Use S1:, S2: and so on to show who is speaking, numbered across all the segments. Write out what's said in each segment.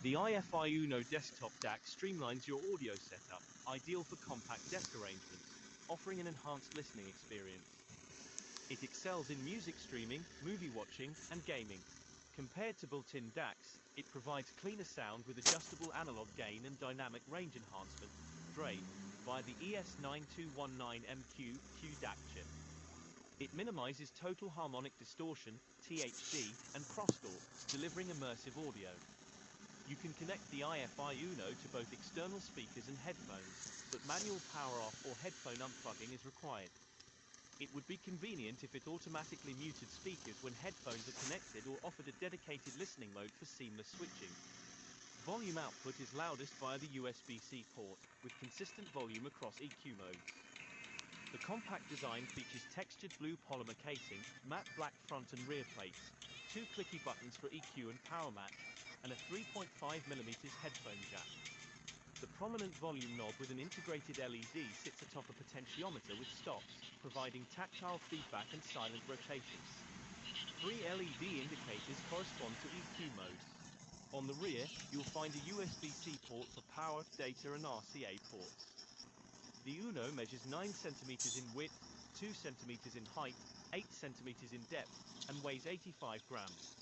S1: The iFi Uno desktop DAC streamlines your audio setup, ideal for compact desk arrangements, offering an enhanced listening experience. It excels in music streaming, movie watching, and gaming. Compared to built-in DACs, it provides cleaner sound with adjustable analog gain and dynamic range enhancement, DRE, via the ES9219MQ DAC chip. It minimizes total harmonic distortion, THD, and crosstalk, delivering immersive audio. You can connect the iFi Uno to both external speakers and headphones, but manual power off or headphone unplugging is required. It would be convenient if it automatically muted speakers when headphones are connected or offered a dedicated listening mode for seamless switching. Volume output is loudest via the USB-C port, with consistent volume across EQ modes. The compact design features textured blue polymer casing, matte black front and rear plates, 2 clicky buttons for EQ and PowerMatch, and a 3.5mm headphone jack. The prominent volume knob with an integrated LED sits atop a potentiometer with stops, providing tactile feedback and silent rotations. 3 LED indicators correspond to EQ modes. On the rear, you'll find a USB-C port for power, data and RCA ports. The Uno measures 9 cm in width, 2 cm in height, 8 cm in depth, and weighs 85 grams.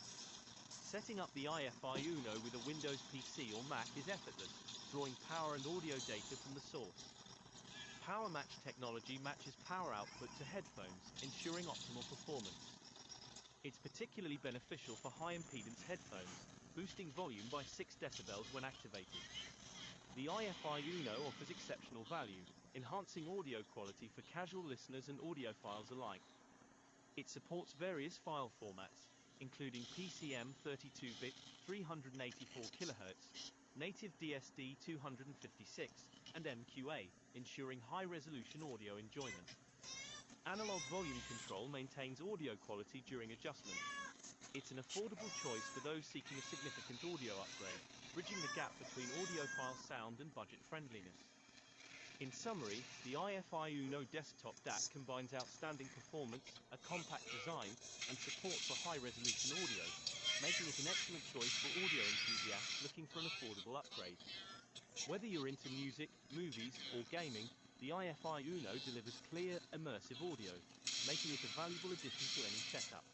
S1: Setting up the iFi Uno with a Windows PC or Mac is effortless, drawing power and audio data from the source. PowerMatch technology matches power output to headphones, ensuring optimal performance. It's particularly beneficial for high-impedance headphones, boosting volume by 6 decibels when activated. The iFi Uno offers exceptional value, enhancing audio quality for casual listeners and audiophiles alike. It supports various file formats, including PCM 32-bit, 384 kHz, native DSD 256, and MQA, ensuring high-resolution audio enjoyment. Analog volume control maintains audio quality during adjustment. It's an affordable choice for those seeking a significant audio upgrade, bridging the gap between audiophile sound and budget friendliness. In summary, the iFi Uno desktop DAC combines outstanding performance, a compact design, and support for high-resolution audio, making it an excellent choice for audio enthusiasts looking for an affordable upgrade. Whether you're into music, movies, or gaming, the iFi Uno delivers clear, immersive audio, making it a valuable addition to any setup.